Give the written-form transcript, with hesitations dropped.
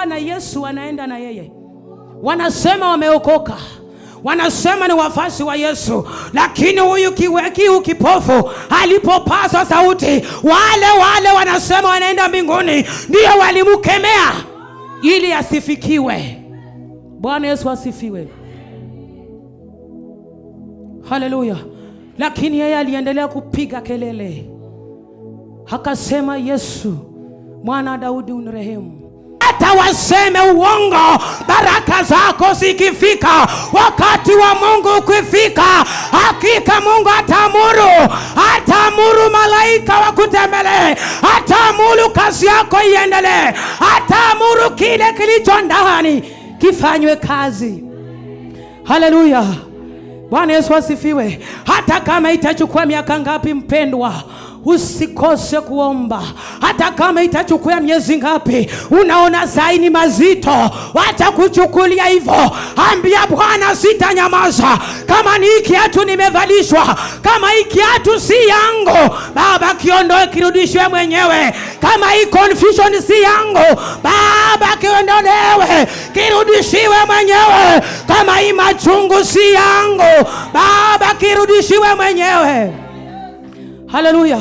na Yesu wanaenda na yeye, wanasema wameokoka, wanasema ni wafasi wa Yesu, lakini huyu kiweki kipofu alipopasa sauti, wale wanasema wanaenda mbinguni ndio walimkemea ili asifikiwe. Bwana Yesu asifiwe. Haleluya. Lakini yeye aliendelea kupiga kelele, akasema, Yesu mwana Daudi unirehemu. Hata waseme uongo, baraka zako zikifika, wakati wa Mungu ukifika, hakika Mungu ataamuru malaika wakutembelee, ataamuru kazi yako iendelee, ataamuru kile kilicho ndani kifanywe kazi. Haleluya. Bwana Yesu asifiwe. Hata kama itachukua miaka ngapi, mpendwa, usikose kuomba. Hata kama itachukua miezi ngapi, unaona saini mazito, wacha kuchukulia hivyo. Ambia Bwana, sitanyamaza. Kama ni kiatu nimevalishwa, kama hii kiatu si yangu, Baba kiondoe, kirudishwe mwenyewe. Kama hii confusion si yangu, Baba kiondolewe, kirudishiwe mwenyewe. Kama hii machungu si yangu, Baba kirudishiwe mwenyewe. Haleluya.